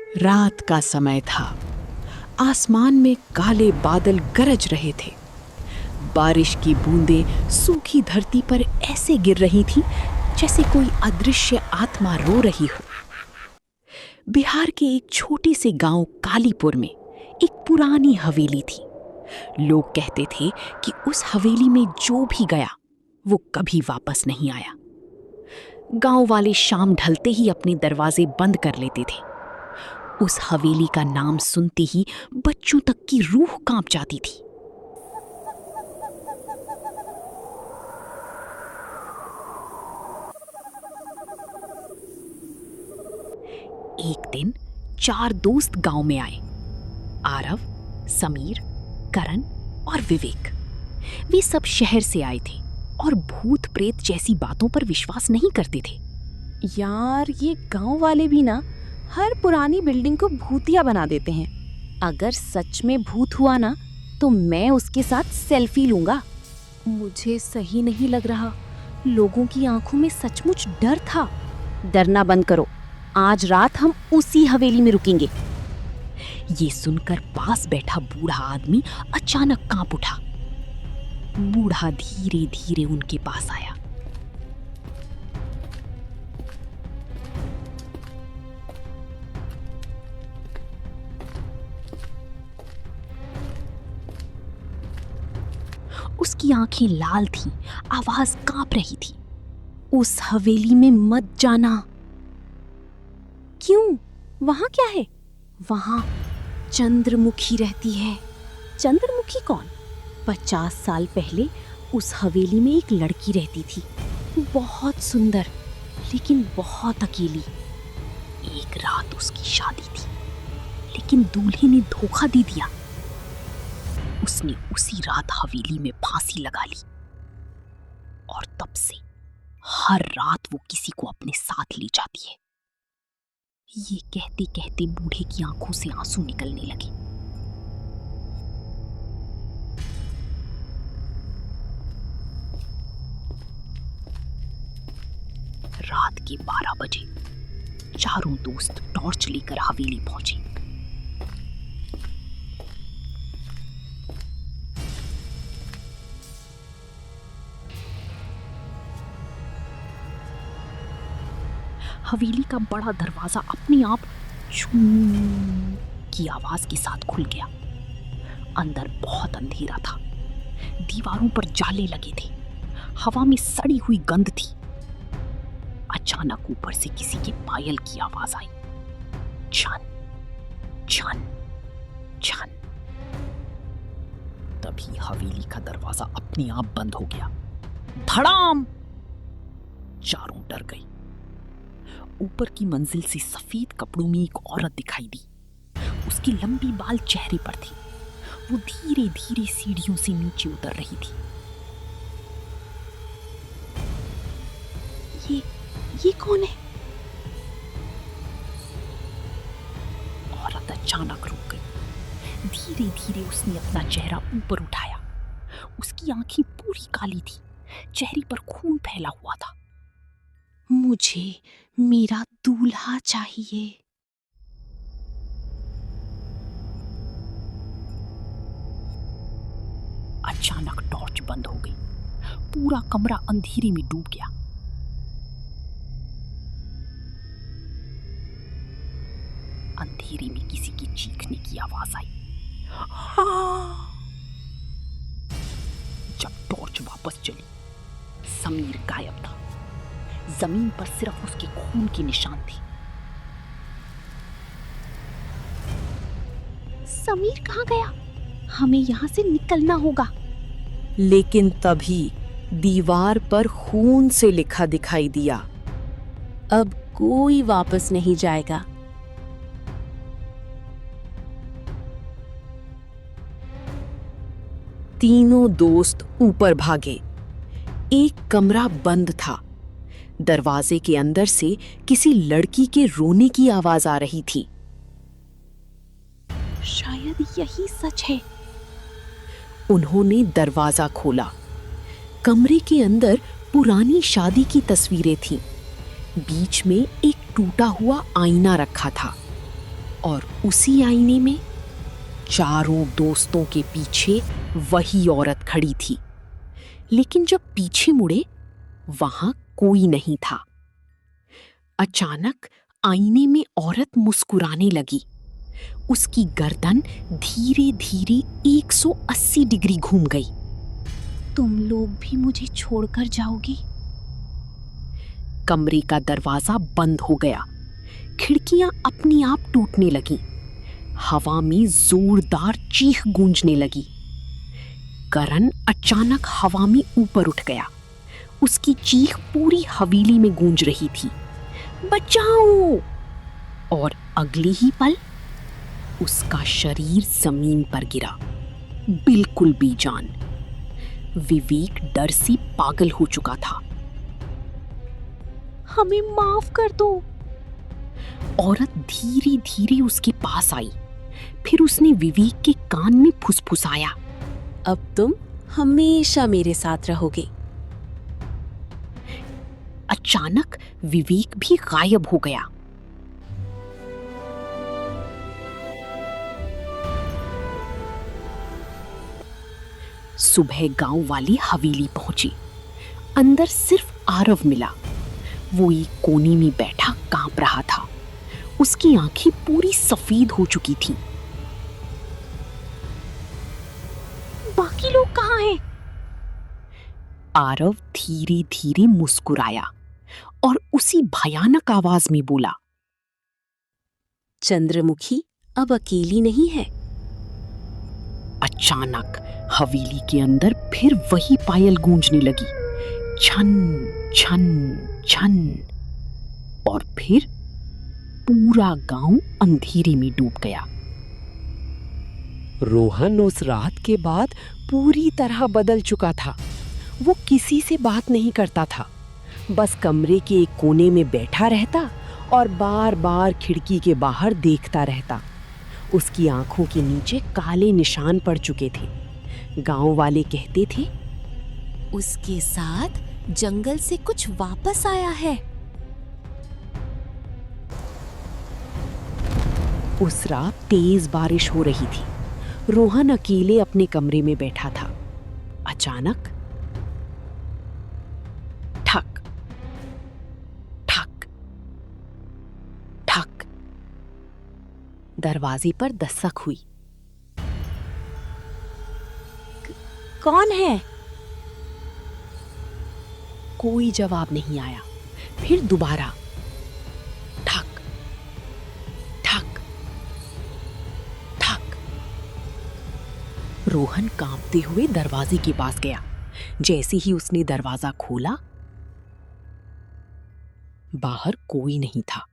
रात का समय था। आसमान में काले बादल गरज रहे थे। बारिश की बूंदें सूखी धरती पर ऐसे गिर रही थीं जैसे कोई अदृश्य आत्मा रो रही हो। बिहार के एक छोटे से गांव कालीपुर में एक पुरानी हवेली थी। लोग कहते थे कि उस हवेली में जो भी गया वो कभी वापस नहीं आया। गांव वाले शाम ढलते ही अपने दरवाजे बंद कर लेते थे। उस हवेली का नाम सुनते ही बच्चों तक की रूह कांप जाती थी। एक दिन 4 दोस्त गांव में आए। आरव, समीर, करण और विवेक। वे सब शहर से आए थे और भूत प्रेत जैसी बातों पर विश्वास नहीं करते थे। यार, ये गांव वाले भी ना हर पुरानी बिल्डिंग को भूतिया बना देते हैं। अगर सच में भूत हुआ ना तो मैं उसके साथ सेल्फी लूंगा। मुझे सही नहीं लग रहा। लोगों की आंखों में सचमुच डर था। डरना बंद करो। आज रात हम उसी हवेली में रुकेंगे। ये सुनकर पास बैठा बूढ़ा आदमी अचानक कांप उठा। बूढ़ा धीरे धीरे उनके पास आया। उसकी आंखें लाल थीं, आवाज कांप रही थी। उस हवेली में मत जाना। क्यों? वहां क्या है? वहां चंद्रमुखी रहती है। चंद्रमुखी कौन? 50 साल पहले उस हवेली में एक लड़की रहती थी। बहुत सुंदर, लेकिन बहुत अकेली। एक रात उसकी शादी थी, लेकिन दूल्हे ने धोखा दे दिया। उसने उसी रात हवेली में फांसी लगा ली और तब से हर रात वो किसी को अपने साथ ले जाती है। ये कहते कहते बूढ़े की आंखों से आंसू निकलने लगे। रात के 12 बजे चारों दोस्त टॉर्च लेकर हवेली पहुंचे। हवेली का बड़ा दरवाजा अपने आप छूं की आवाज के साथ खुल गया। अंदर बहुत अंधेरा था। दीवारों पर जाले लगे थे। हवा में सड़ी हुई गंध थी। अचानक ऊपर से किसी के पायल की आवाज आई। छन छन छन। तभी हवेली का दरवाजा अपने आप बंद हो गया। धड़ाम! चारों डर गई। ऊपर की मंजिल से सफेद कपड़ों में एक औरत दिखाई दी। उसके लंबी बाल चेहरे पर थी। वो धीरे धीरे सीढ़ियों से नीचे उतर रही थी। ये कौन है? औरत अचानक रुक गई। धीरे धीरे उसने अपना चेहरा ऊपर उठाया। उसकी आंखें पूरी काली थी। चेहरे पर खून फैला हुआ था। मुझे मेरा दूल्हा चाहिए। अचानक टॉर्च बंद हो गई। पूरा कमरा अंधेरे में डूब गया। अंधेरे में किसी की चीखने की आवाज आई। हाँ! जब टॉर्च वापस चली, समीर गायब था। जमीन पर सिर्फ उसके खून के निशान थे। समीर कहाँ गया? हमें यहाँ से निकलना होगा। लेकिन तभी दीवार पर खून से लिखा दिखाई दिया, अब कोई वापस नहीं जाएगा। तीनों दोस्त ऊपर भागे। एक कमरा बंद था। दरवाजे के अंदर से किसी लड़की के रोने की आवाज आ रही थी। शायद यही सच है। उन्होंने दरवाजा खोला। कमरे के अंदर पुरानी शादी की तस्वीरें थीं। बीच में एक टूटा हुआ आईना रखा था और उसी आईने में चारों दोस्तों के पीछे वही औरत खड़ी थी। लेकिन जब पीछे मुड़े, वहां कोई नहीं था। अचानक आईने में औरत मुस्कुराने लगी। उसकी गर्दन धीरे धीरे 180 डिग्री घूम गई। तुम लोग भी मुझे छोड़कर जाओगी? कमरे का दरवाजा बंद हो गया। खिड़कियां अपने आप टूटने लगीं। हवा में जोरदार चीख गूंजने लगी। करण अचानक हवा में ऊपर उठ गया। उसकी चीख पूरी हवेली में गूंज रही थी, बचाओ! और अगले ही पल उसका शरीर जमीन पर गिरा, बिल्कुल बेजान। विवेक डर से पागल हो चुका था। हमें माफ कर दो। औरत धीरे धीरे उसके पास आई। फिर उसने विवेक के कान में फुसफुसाया, अब तुम हमेशा मेरे साथ रहोगे। अचानक विवेक भी गायब हो गया। सुबह गांव वाले हवेली पहुंचे। अंदर सिर्फ आरव मिला। वो एक कोने में बैठा कांप रहा था। उसकी आंखें पूरी सफेद हो चुकी थीं। बाकी लोग कहाँ हैं? आरव धीरे धीरे मुस्कुराया और उसी भयानक आवाज में बोला, चंद्रमुखी अब अकेली नहीं है। अचानक हवेली के अंदर फिर वही पायल गूंजने लगी, छन छन छन। और फिर पूरा गांव अंधेरे में डूब गया। रोहन उस रात के बाद पूरी तरह बदल चुका था। वो किसी से बात नहीं करता था, बस कमरे के एक कोने में बैठा रहता और बार बार खिड़की के बाहर देखता रहता। उसकी आंखों के नीचे काले निशान पड़ चुके थे। गांव वाले कहते थे, उसके साथ जंगल से कुछ वापस आया है। उस रात तेज बारिश हो रही थी। रोहन अकेले अपने कमरे में बैठा था। अचानक ठक ठक ठक, दरवाजे पर दस्तक हुई। कौन है? कोई जवाब नहीं आया। फिर दोबारा ठक ठक ठक। रोहन कांपते हुए दरवाजे के पास गया। जैसे ही उसने दरवाजा खोला, बाहर कोई नहीं था,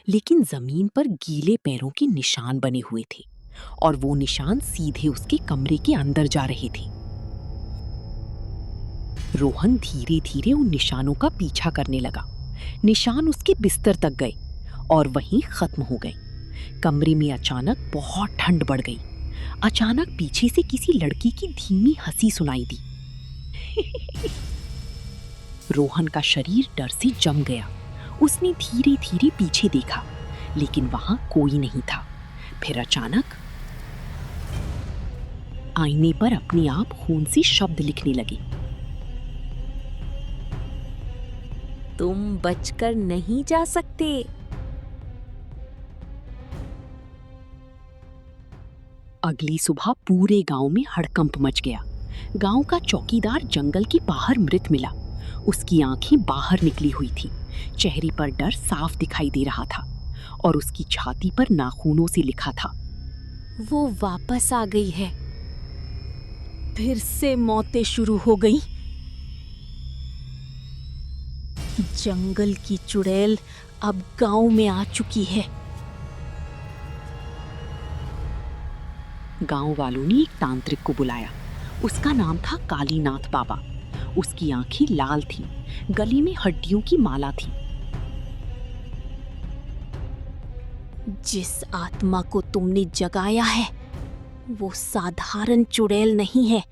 लेकिन जमीन पर गीले पैरों के निशान बने हुए थे और वो निशान सीधे उसके कमरे के अंदर जा रहे थे। रोहन धीरे धीरे उन निशानों का पीछा करने लगा। निशान उसके बिस्तर तक गए और वहीं खत्म हो गए। कमरे में अचानक बहुत ठंड बढ़ गई। अचानक पीछे से किसी लड़की की धीमी हंसी सुनाई दी। रोहन का शरीर डर से जम गया। उसने धीरे धीरे पीछे देखा, लेकिन वहां कोई नहीं था। फिर अचानक आईने पर अपने आप खून से शब्द लिखने लगे। तुम बचकर नहीं जा सकते। अगली सुबह पूरे गांव में हड़कंप मच गया। गांव का चौकीदार जंगल के बाहर मृत मिला। उसकी आंखें बाहर निकली हुई थी। चेहरे पर डर साफ दिखाई दे रहा था और उसकी छाती पर नाखूनों से लिखा था, वो वापस आ गई है। फिर से मौतें शुरू हो गई। जंगल की चुड़ैल अब गांव में आ चुकी है। गांव वालों ने एक तांत्रिक को बुलाया। उसका नाम था कालीनाथ बाबा। उसकी आंखें लाल थीं, गले में हड्डियों की माला थी। जिस आत्मा को तुमने जगाया है, वो साधारण चुड़ैल नहीं है।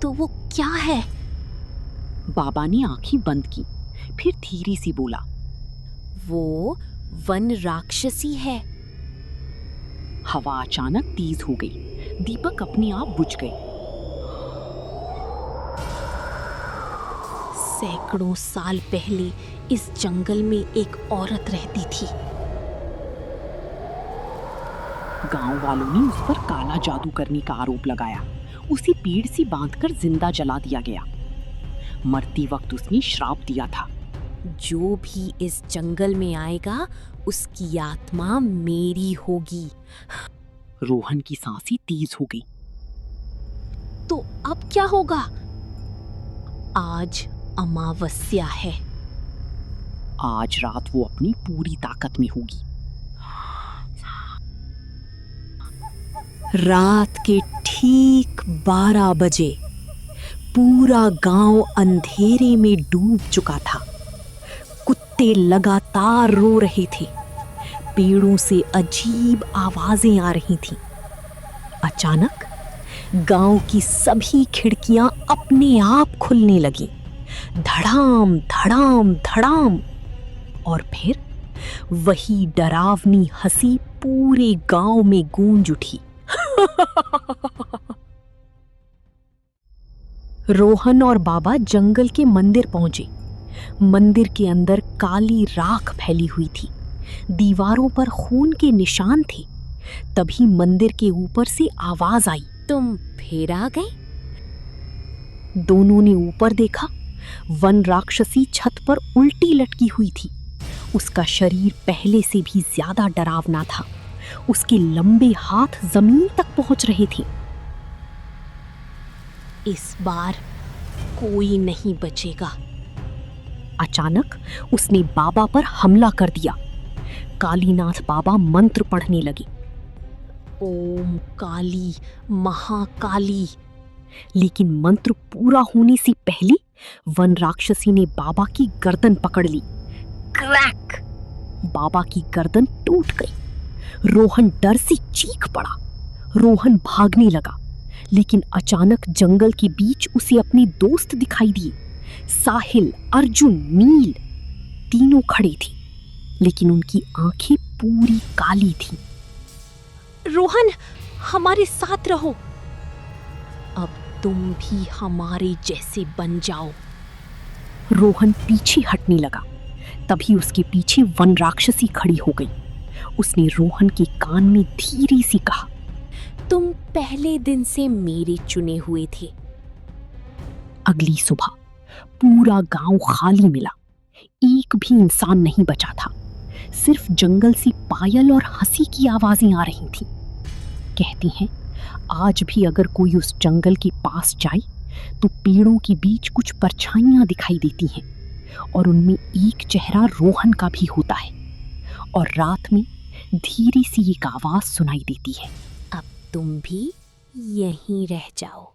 तो वो क्या है? बाबा ने आंखें बंद की। फिर धीरे से बोला, वो वन राक्षसी है। हवा अचानक तेज हो गई। दीपक अपने आप बुझ गए। सैकड़ों साल पहले इस जंगल में एक औरत रहती थी। गांव वालों ने उस पर काला जादू करने का आरोप लगाया। उसे पेड़ से बांधकर जिंदा जला दिया गया। मरते वक्त उसने श्राप दिया था, जो भी इस जंगल में आएगा उसकी आत्मा मेरी होगी। रोहन की सांसें तेज हो गई। तो अब क्या होगा? आज अमावस्या है। आज रात वो अपनी पूरी ताकत में होगी। रात के ठीक 12 बजे पूरा गांव अंधेरे में डूब चुका था। कुत्ते लगातार रो रहे थे। पेड़ों से अजीब आवाजें आ रही थीं। अचानक गांव की सभी खिड़कियां अपने आप खुलने लगीं। धड़ाम धड़ाम धड़ाम। और फिर वही डरावनी हंसी पूरे गांव में गूंज उठी। रोहन और बाबा जंगल के मंदिर पहुंचे। मंदिर के अंदर काली राख फैली हुई थी। दीवारों पर खून के निशान थे। तभी मंदिर के ऊपर से आवाज आई, तुम फिर आ गए? दोनों ने ऊपर देखा। वन राक्षसी छत पर उल्टी लटकी हुई थी। उसका शरीर पहले से भी ज्यादा डरावना था। उसके लंबे हाथ जमीन तक पहुंच रहे थे। इस बार कोई नहीं बचेगा। अचानक उसने बाबा पर हमला कर दिया। कालीनाथ बाबा मंत्र पढ़ने लगे। ओम काली महाकाली। लेकिन मंत्र पूरा होने से पहले वन राक्षसी ने बाबा की गर्दन पकड़ ली। क्रैक! बाबा की गर्दन टूट गई। रोहन डर से चीख पड़ा। रोहन भागने लगा, लेकिन अचानक जंगल के बीच उसे अपने दोस्त दिखाई दिए। साहिल, अर्जुन, नील तीनों खड़े थे, लेकिन उनकी आंखें पूरी काली थीं। रोहन, हमारे साथ रहो। अब तुम भी हमारे जैसे बन जाओ। रोहन पीछे हटने लगा। तभी उसके पीछे वन राक्षसी खड़ी हो गई। उसने रोहन के कान में धीरे से कहा, तुम पहले दिन से मेरे चुने हुए थे। अगली सुबह पूरा गांव खाली मिला। एक भी इंसान नहीं बचा था। सिर्फ जंगल से पायल और हंसी की आवाजें आ रही थीं। कहती हैं, आज भी अगर कोई उस जंगल के पास जाए तो पेड़ों के बीच कुछ परछाइयां दिखाई देती हैं और उनमें एक चेहरा रोहन का भी होता है। और रात में धीरे सी एक आवाज सुनाई देती है, अब तुम भी यहीं रह जाओ।